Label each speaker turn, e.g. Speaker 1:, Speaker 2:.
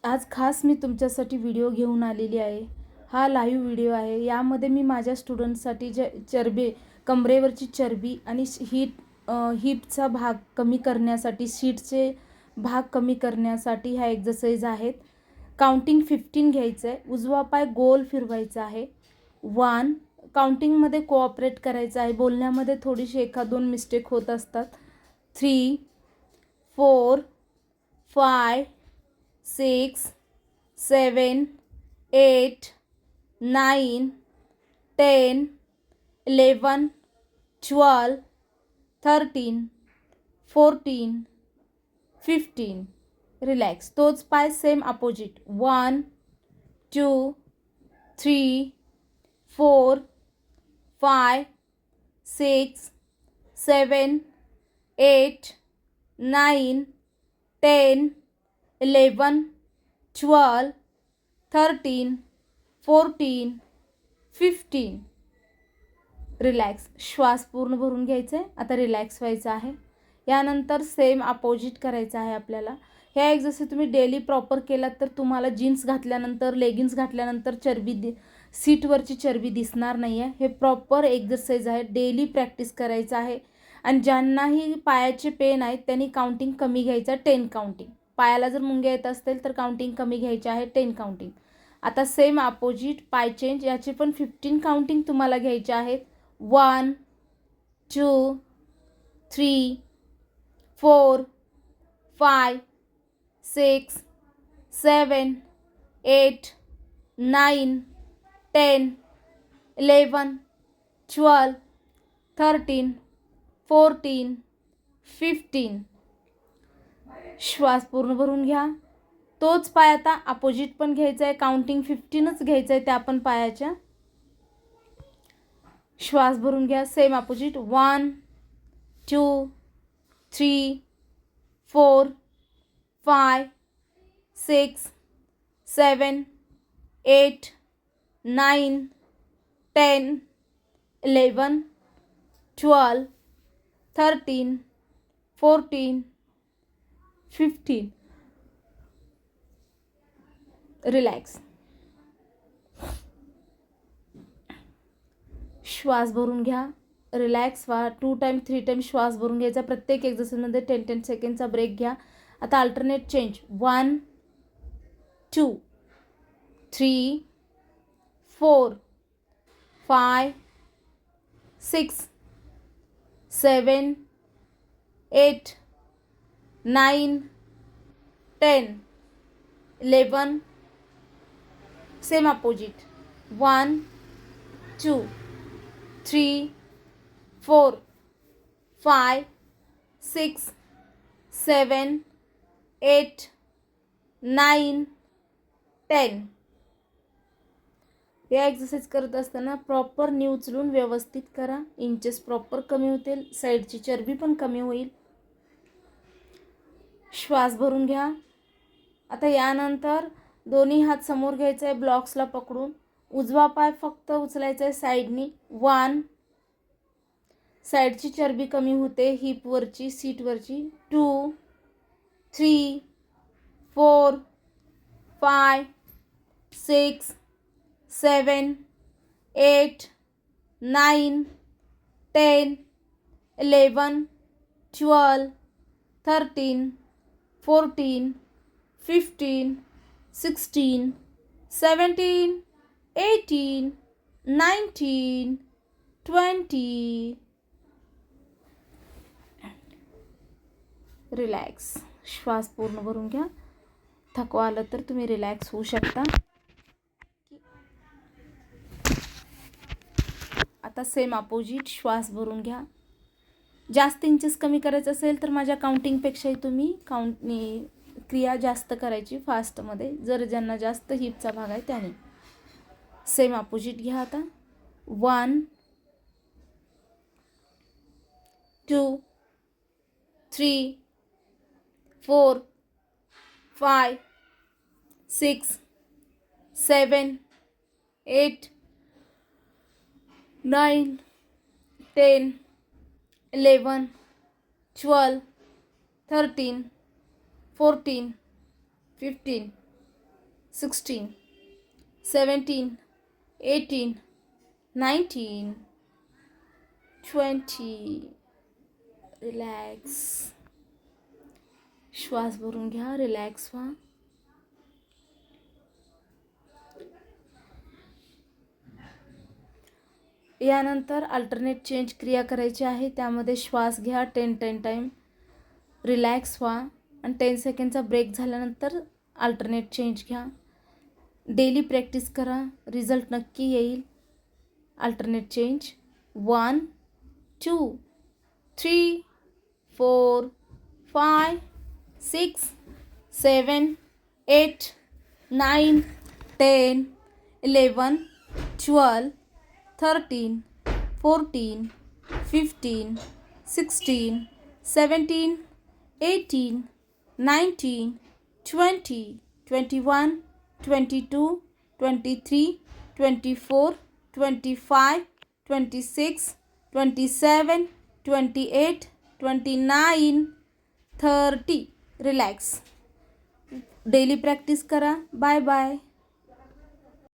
Speaker 1: आज खास मी तुमच्यासाठी व्हिडिओ घेऊन आलेली आहे. हा लाईव्ह व्हिडिओ आहे. यामध्ये मी माझ्या स्टुडंट्ससाठी चरबी, कमरेवरची चरबी आणि हिपचा भाग कमी करण्यासाठी, सीटचे भाग कमी करण्यासाठी ह्या एक्झरसाइज आहेत. काउंटिंग 15 घ्यायचं आहे. उजवा पाय गोल फिरवायचा आहे. 1 काउंटिंगमध्ये कोऑपरेट करायचं आहे. बोलण्यामध्ये थोडीशी एखाद-दोन मिस्टेक होत असतात. 3 4 5 6 7 8 9 10 11 12 13 14 15. रिलॅक्स. तोच पाय सेम अपोजिट. 1 2 3 4 5 6 7 8 9 10 11 12 13 14 15. रिलॅक्स. श्वास पूर्ण भरून घ्यायचा आहे. आता रिलॅक्स व्हायचं आहे. यानंतर सेम अपोजिट करायचं आहे आपल्याला. ह्या एक्झरसाइज तुम्ही डेली प्रॉपर केलात तर तुम्हाला जीन्स घातल्यानंतर, लेगिन्स घातल्यानंतर सीटवरची चरबी दिसणार नाही आहे. हे प्रॉपर एक्झरसाइज आहे. डेली प्रॅक्टिस करायचं आहे. आणि ज्यांनाही पायाचे पेन आहेत त्यांनी काउंटिंग कमी घ्यायचं आहे. 10 काउंटिंग. पायाला जर मुंग्या येत असतील तर काउंटिंग कमी घ्यायची आहे. 10 काउंटिंग. आता सेम अपोजिट पाय चेंज. याचे पण 15 काउंटिंग तुम्हाला घ्यायचे आहेत. 1 2 3 4 5 6 7 8 9 10 11 12 13 14 15. श्वास पूर्ण भरून घ्या. तोच पाय आता अपोजिट पण घ्यायचा आहे. काउंटिंग 15च घ्यायचं आहे त्या पण पायाच्या. श्वास भरून घ्या. Same opposite. 1 2 3 4 5 6 7 8 9 10 11 12 13 14 15. रिलॅक्स. श्वास भरून घ्या. रिलॅक्स व्हा. 2 टाइम 3 टाइम श्वास भरून घ्यायचा. प्रत्येक एक्झरसाइजमध्ये 10-10 सेकंडचा ब्रेक घ्या. आता अल्टरनेट चेंज. 1 2 3 4 5 6 7 8 9 10 11. Same opposite. 1 2 3 4 5 6 7 8 9 10. या एक्सरसाइज करत असताना प्रॉपर नी उचलून व्यवस्थित करा. इंचेस प्रॉपर कमी होतील. साईडची चरबी पण कमी होईल. श्वास भरून घ्या. आता यानंतर दोन्ही हात समोर घ्यायचे आहे ब्लॉक्सला पकडून. उजवा पाय फक्त उचलायचा आहे साईडनी. 1 साईडची चरबी कमी होते हिपवरची, सीटवरची. 2 3 4 5 6 7 8 9 10 11 12 13 14 15 16 17 18 19 20. रिलॅक्स. श्वास पूर्ण भरून घ्या. थकवा आला तर तुम्ही रिलॅक्स होऊ शकता. आता सेम अपोजिट. श्वास भरून घ्या. जास्त इंचेस कमी करायचं असेल तर माझ्या काउंटिंगपेक्षाही तुम्ही क्रिया जास्त करायची फास्टमध्ये, जर ज्यांना जास्त हिपचा भाग आहे त्याने. सेम अपोजिट घ्या. आता 1 2 3 4 5 6 7 8 9 10 11 12 13 14 15 16, 17, 18, 19, 20. रिलॅक्स. श्वास भरून घ्या, रिलॅक्स व्हा. यानंतर अल्टरनेट चेंज क्रिया करायची आहे. त्यामध्ये श्वास घ्या 10 टाईम, रिलॅक्स व्हा आणि 10 सेकंडचा ब्रेक झाल्यानंतर अल्टरनेट चेंज घ्या. डेली प्रॅक्टिस करा, रिझल्ट नक्की येईल. Alternate change 1, 2, 3, 4, 5, 6, 7, 8, 9, 10, 11, 12, 13, 14, 15, 16, 17, 18, 19, 20, 21, 22, 23, 24, 25, 26, 27, 28, 29, 30. Relax. Daily practice करा. Bye bye.